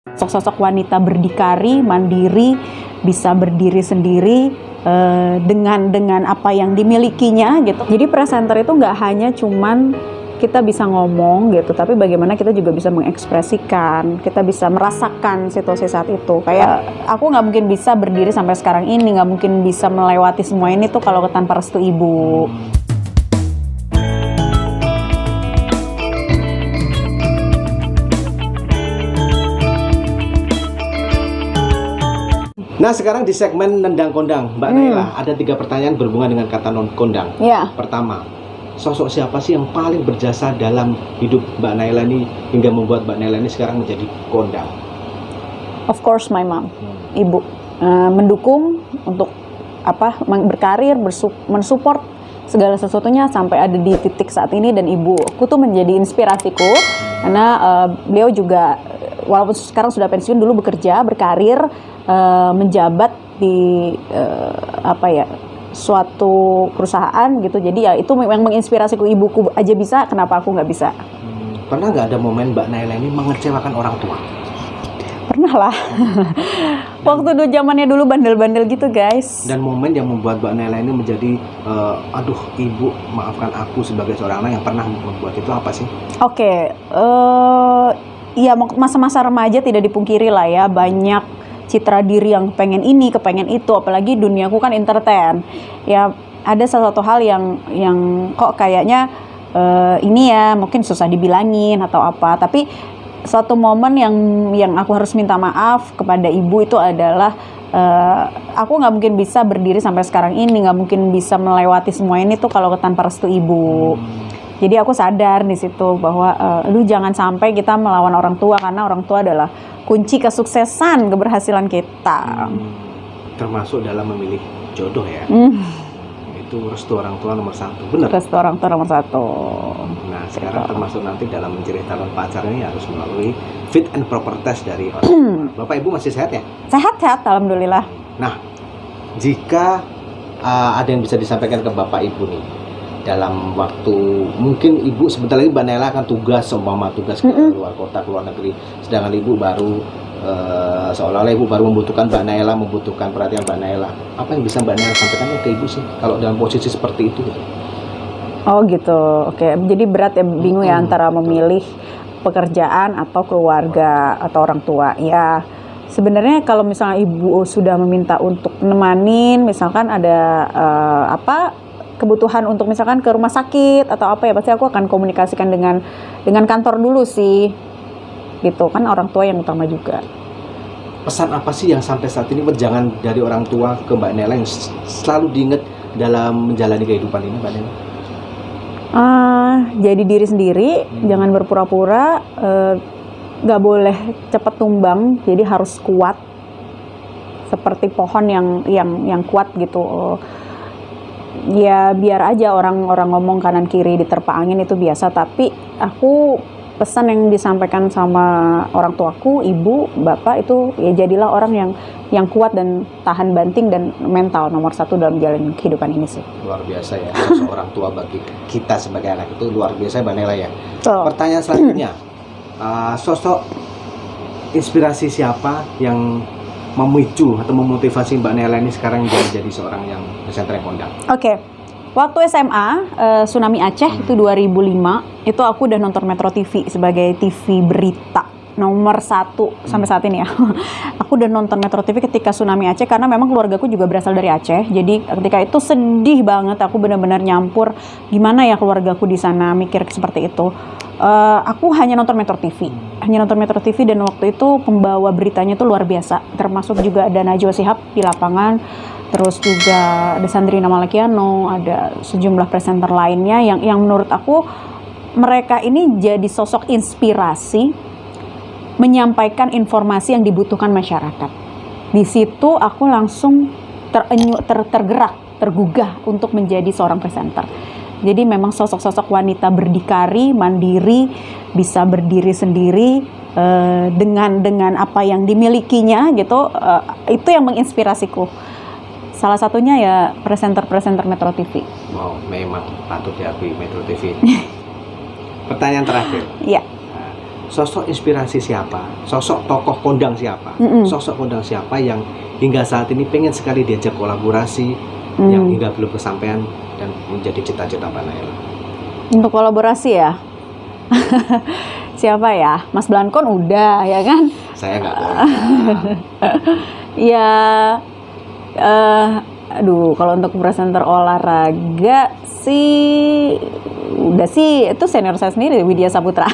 Sosok wanita berdikari, mandiri, bisa berdiri sendiri dengan apa yang dimilikinya gitu. Jadi presenter itu nggak hanya cuman kita bisa ngomong gitu, tapi bagaimana kita juga bisa mengekspresikan, kita bisa merasakan situasi saat itu. Kayak aku nggak mungkin bisa berdiri sampai sekarang ini, nggak mungkin bisa melewati semua ini tuh kalau tanpa restu ibu. Nah, sekarang di segmen Nendang Kondang, Mbak Naila, ada 3 pertanyaan berhubungan dengan kata non kondang. Ya. Pertama, sosok siapa sih yang paling berjasa dalam hidup Mbak Naila ini hingga membuat Mbak Naila ini sekarang menjadi kondang? Of course my mom, ibu. Mendukung untuk berkarir, mensupport segala sesuatunya sampai ada di titik saat ini, dan ibu aku tuh menjadi inspirasiku karena beliau juga walaupun sekarang sudah pensiun, dulu bekerja, berkarir, menjabat di suatu perusahaan gitu. Jadi ya itu memang menginspirasiku, ibuku aja bisa, kenapa aku nggak bisa? Pernah nggak ada momen Mbak Naila ini mengecewakan orang tua? Pernah lah. Waktu dulu zamannya dulu bandel-bandel gitu guys. Dan momen yang membuat Mbak Naila ini menjadi aduh ibu maafkan aku sebagai seorang anak yang pernah membuat itu apa sih? Oke, ya masa-masa remaja tidak dipungkiri lah ya, banyak citra diri yang pengen ini, kepengen itu, apalagi duniaku kan entertain. Ya ada salah satu hal yang kok kayaknya ini ya mungkin susah dibilangin atau apa, tapi suatu momen yang aku harus minta maaf kepada ibu itu adalah aku nggak mungkin bisa berdiri sampai sekarang ini, nggak mungkin bisa melewati semua ini tuh kalau tanpa restu ibu. Jadi aku sadar di situ bahwa lu jangan sampai kita melawan orang tua, karena orang tua adalah kunci kesuksesan, keberhasilan kita. Termasuk dalam memilih jodoh ya. Itu restu orang tua nomor 1, benar? Restu orang tua nomor 1. Nah sekarang termasuk nanti dalam mencari calon pacar ini harus melalui fit and proper test dari orang. Bapak Ibu masih sehat ya? Sehat-sehat, alhamdulillah. Nah, jika ada yang bisa disampaikan ke Bapak Ibu nih, dalam waktu mungkin Ibu sebentar lagi Mbak Naila akan tugas ke luar kota, ke luar negeri, sedangkan Ibu baru seolah-olah Ibu baru membutuhkan Mbak Naila, membutuhkan perhatian Mbak Naila. Apa yang bisa Mbak Naila sampaikan ke Ibu sih kalau dalam posisi seperti itu gitu? Oh gitu, oke. Jadi berat ya, bingung ya antara memilih pekerjaan atau keluarga atau orang tua. Ya sebenarnya kalau misalnya ibu sudah meminta untuk menemanin, misalkan ada kebutuhan untuk misalkan ke rumah sakit atau apa ya, pasti aku akan komunikasikan dengan kantor dulu sih. Gitu kan, orang tua yang utama juga. Pesan apa sih yang sampai saat ini berjangan dari orang tua ke Mbak Naila yang selalu diingat dalam menjalani kehidupan ini, Mbak Naila? Jadi diri sendiri, jangan berpura-pura, gak boleh cepat tumbang, jadi harus kuat seperti pohon yang kuat gitu. Ya biar aja orang ngomong kanan kiri diterpa angin, itu biasa, tapi aku pesan yang disampaikan sama orang tuaku, ibu, bapak, itu ya jadilah orang yang kuat dan tahan banting, dan mental nomor 1 dalam jalan kehidupan ini sih. Luar biasa ya, sosok orang tua bagi kita sebagai anak itu luar biasa Mbak Naila ya. So, pertanyaan selanjutnya, sosok inspirasi siapa yang memicu atau memotivasi Mbak Naila ini sekarang jadi seorang yang presenter yang kondang? Oke. Waktu SMA, Tsunami Aceh itu 2005, itu aku udah nonton Metro TV sebagai TV berita nomor 1 sampai saat ini ya. Aku udah nonton Metro TV ketika Tsunami Aceh, karena memang keluargaku juga berasal dari Aceh. Jadi ketika itu sedih banget, aku benar-benar nyampur gimana ya keluargaku di sana, mikir seperti itu. Aku hanya nonton Metro TV, dan waktu itu pembawa beritanya itu luar biasa. Termasuk juga ada Najwa Shihab di lapangan, terus juga ada Sandrina Malakiano, ada sejumlah presenter lainnya yang menurut aku mereka ini jadi sosok inspirasi menyampaikan informasi yang dibutuhkan masyarakat. Di situ aku langsung tergerak, tergugah untuk menjadi seorang presenter. Jadi memang sosok-sosok wanita berdikari, mandiri, bisa berdiri sendiri dengan apa yang dimilikinya gitu, itu yang menginspirasiku. Salah satunya ya presenter-presenter Metro TV. Wow, memang patut diakui Metro TV. Pertanyaan terakhir. Iya. sosok inspirasi siapa, sosok tokoh kondang siapa, sosok kondang siapa yang hingga saat ini pengen sekali diajak kolaborasi, yang hingga belum kesampaian dan menjadi cita-cita Mbak Naila. Untuk kolaborasi ya, siapa ya? Mas Blankon udah ya kan? Saya nggak tahu. Ya, aduh, kalau untuk presenter olahraga sih udah sih itu senior saya sendiri, Widya Saputra.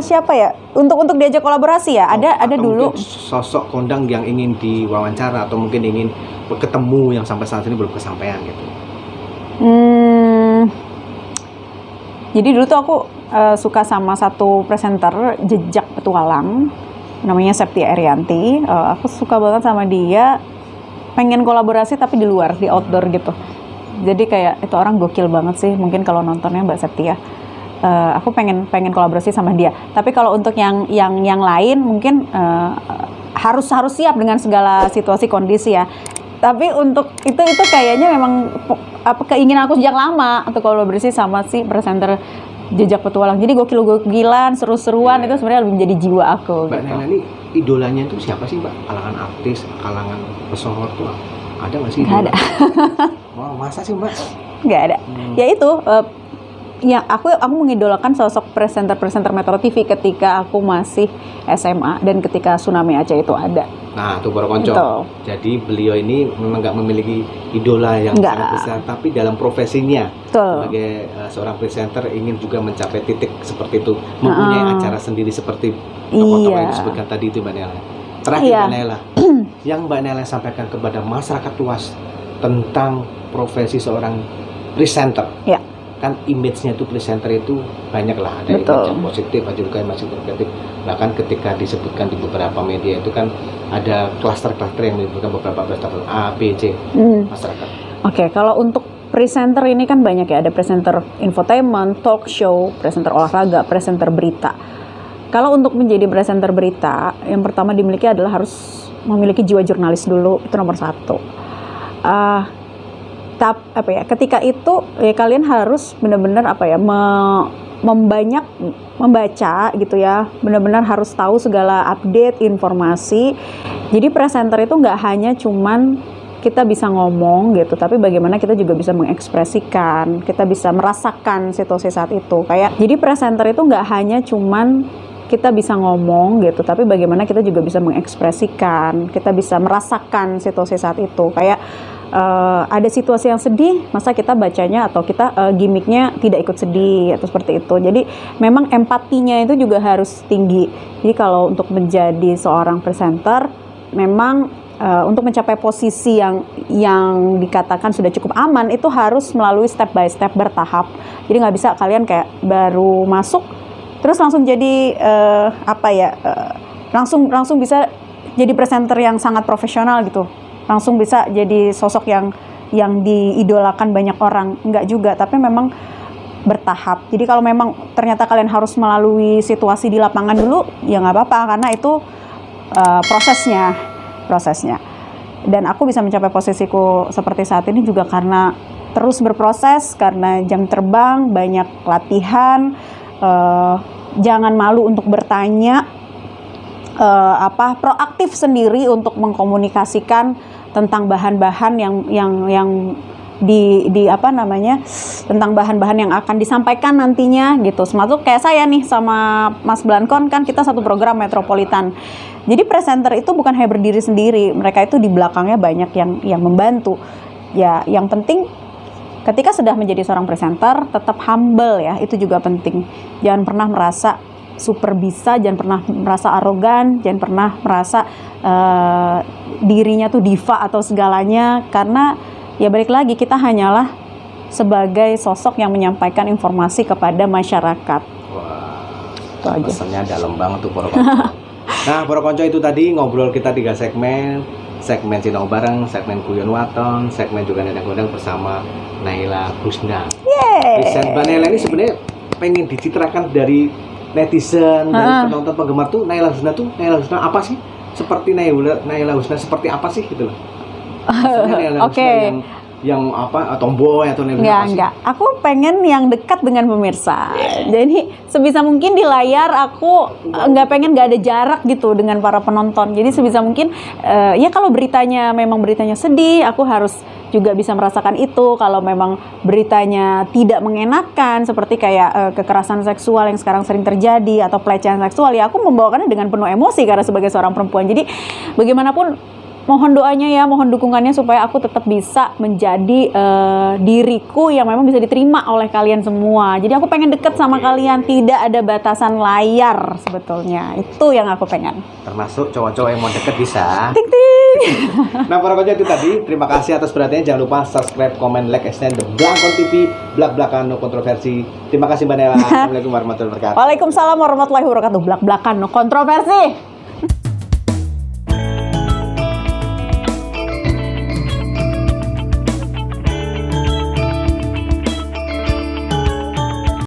Siapa ya? Untuk diajak kolaborasi ya? Ada atau dulu mungkin sosok kondang yang ingin diwawancara atau mungkin ingin ketemu yang sampai saat ini belum kesampaian gitu. Jadi dulu tuh aku suka sama satu presenter jejak petualang, namanya Septia Erianti. Aku suka banget sama dia. Pengen kolaborasi tapi di luar, di outdoor gitu. Jadi kayak itu orang gokil banget sih. Mungkin kalau nontonnya Mbak Septia, aku pengen kolaborasi sama dia. Tapi kalau untuk yang lain mungkin harus siap dengan segala situasi kondisi ya. Tapi untuk itu kayaknya memang keinginan aku sejak lama untuk kolaborasi sama si presenter jejak petualang. Jadi gokil-gokilan, seru-seruan itu sebenarnya lebih menjadi jiwa aku. Mbak Naila ini idolanya itu siapa sih Mbak? Kalangan artis, kalangan pesohor tuh ada nggak sih? Nggak ada. Wow, masa sih Mbak? Nggak ada. Ya itu yang aku mengidolakan sosok presenter Metro TV ketika aku masih SMA dan ketika Tsunami Aceh itu ada. Nah, tuh Bro Konco. Itu. Jadi beliau ini memang nggak memiliki idola yang sangat besar, tapi dalam profesinya sebagai seorang presenter ingin juga mencapai titik seperti itu, mempunyai acara sendiri seperti tokoh-tokoh yang disebutkan tadi itu Mbak Naila. Terakhir Mbak Naila, yang Mbak Naila sampaikan kepada masyarakat luas tentang profesi seorang presenter. Ya. Kan image-nya itu presenter itu banyak lah, ada image yang positif, ada juga yang masih negatif. Bahkan ketika disebutkan di beberapa media itu kan ada klaster-klaster yang menyebutkan beberapa presenter A, B, C masyarakat. Oke, kalau untuk presenter ini kan banyak ya, ada presenter infotainment, talk show, presenter olahraga, presenter berita. Kalau untuk menjadi presenter berita, yang pertama dimiliki adalah harus memiliki jiwa jurnalis dulu, itu nomor satu. Ketika itu ya kalian harus benar-benar membaca gitu ya, benar-benar harus tahu segala update informasi. Jadi presenter itu nggak hanya cuman kita bisa ngomong gitu, tapi bagaimana kita juga bisa mengekspresikan, kita bisa merasakan situasi saat itu. Jadi presenter itu nggak hanya cuman kita bisa ngomong gitu, tapi bagaimana kita juga bisa mengekspresikan, kita bisa merasakan situasi saat itu. Ada situasi yang sedih, masa kita bacanya atau kita gimmicknya tidak ikut sedih atau seperti itu. Jadi memang empatinya itu juga harus tinggi. Jadi kalau untuk menjadi seorang presenter, memang untuk mencapai posisi yang dikatakan sudah cukup aman, itu harus melalui step by step, bertahap. Jadi nggak bisa kalian kayak baru masuk terus langsung jadi langsung bisa jadi presenter yang sangat profesional gitu. Langsung bisa jadi sosok yang diidolakan banyak orang, enggak juga, tapi memang bertahap. Jadi kalau memang ternyata kalian harus melalui situasi di lapangan dulu, ya nggak apa-apa, karena itu prosesnya. Dan aku bisa mencapai posisiku seperti saat ini juga karena terus berproses, karena jam terbang, banyak latihan, jangan malu untuk bertanya, proaktif sendiri untuk mengkomunikasikan tentang bahan-bahan yang tentang bahan-bahan yang akan disampaikan nantinya gitu. Termasuk kayak saya nih sama Mas Blankon, kan kita satu program Metropolitan. Jadi presenter itu bukan hanya berdiri sendiri, mereka itu di belakangnya banyak yang membantu. Ya, yang penting ketika sudah menjadi seorang presenter tetap humble ya, itu juga penting. Jangan pernah merasa super bisa, jangan pernah merasa arogan, jangan pernah merasa dirinya tuh diva atau segalanya, karena ya balik lagi kita hanyalah sebagai sosok yang menyampaikan informasi kepada masyarakat. Wah, pesannya dalam banget tuh Bro Konco. Nah Bro Konco, itu tadi ngobrol kita 3 segmen Sinau Bareng, segmen Guyon Waton, segmen juga Neneng Gondang bersama Naila Husna. Mbak Naila ini sebenarnya pengen dicitrakan dari netizen, dari penonton penggemar tuh Naila Husna apa sih? Seperti Naila Husna seperti apa sih gitu loh. Naila Husna yang tomboy atau Enggak. Aku pengen yang dekat dengan pemirsa. Jadi sebisa mungkin di layar aku nggak pengen nggak ada jarak gitu dengan para penonton. Jadi sebisa mungkin ya kalau beritanya memang beritanya sedih, aku harus juga bisa merasakan itu. Kalau memang beritanya tidak mengenakan seperti kayak kekerasan seksual yang sekarang sering terjadi atau pelecehan seksual, ya aku membawakannya dengan penuh emosi karena sebagai seorang perempuan. Jadi bagaimanapun mohon doanya ya, mohon dukungannya supaya aku tetap bisa menjadi diriku yang memang bisa diterima oleh kalian semua. Jadi aku pengen deket sama kalian, tidak ada batasan layar sebetulnya. Itu yang aku pengen. Termasuk cowok-cowok yang mau deket bisa. Ting ting. Nah, para itu tadi. Terima kasih atas perhatiannya. Jangan lupa subscribe, comment, like, extend The Blakon TV, Blak-Blakan No Kontroversi. Terima kasih Mbak Nela. Assalamualaikum warahmatullahi wabarakatuh. Waalaikumsalam warahmatullahi wabarakatuh. Blak-blakan no kontroversi.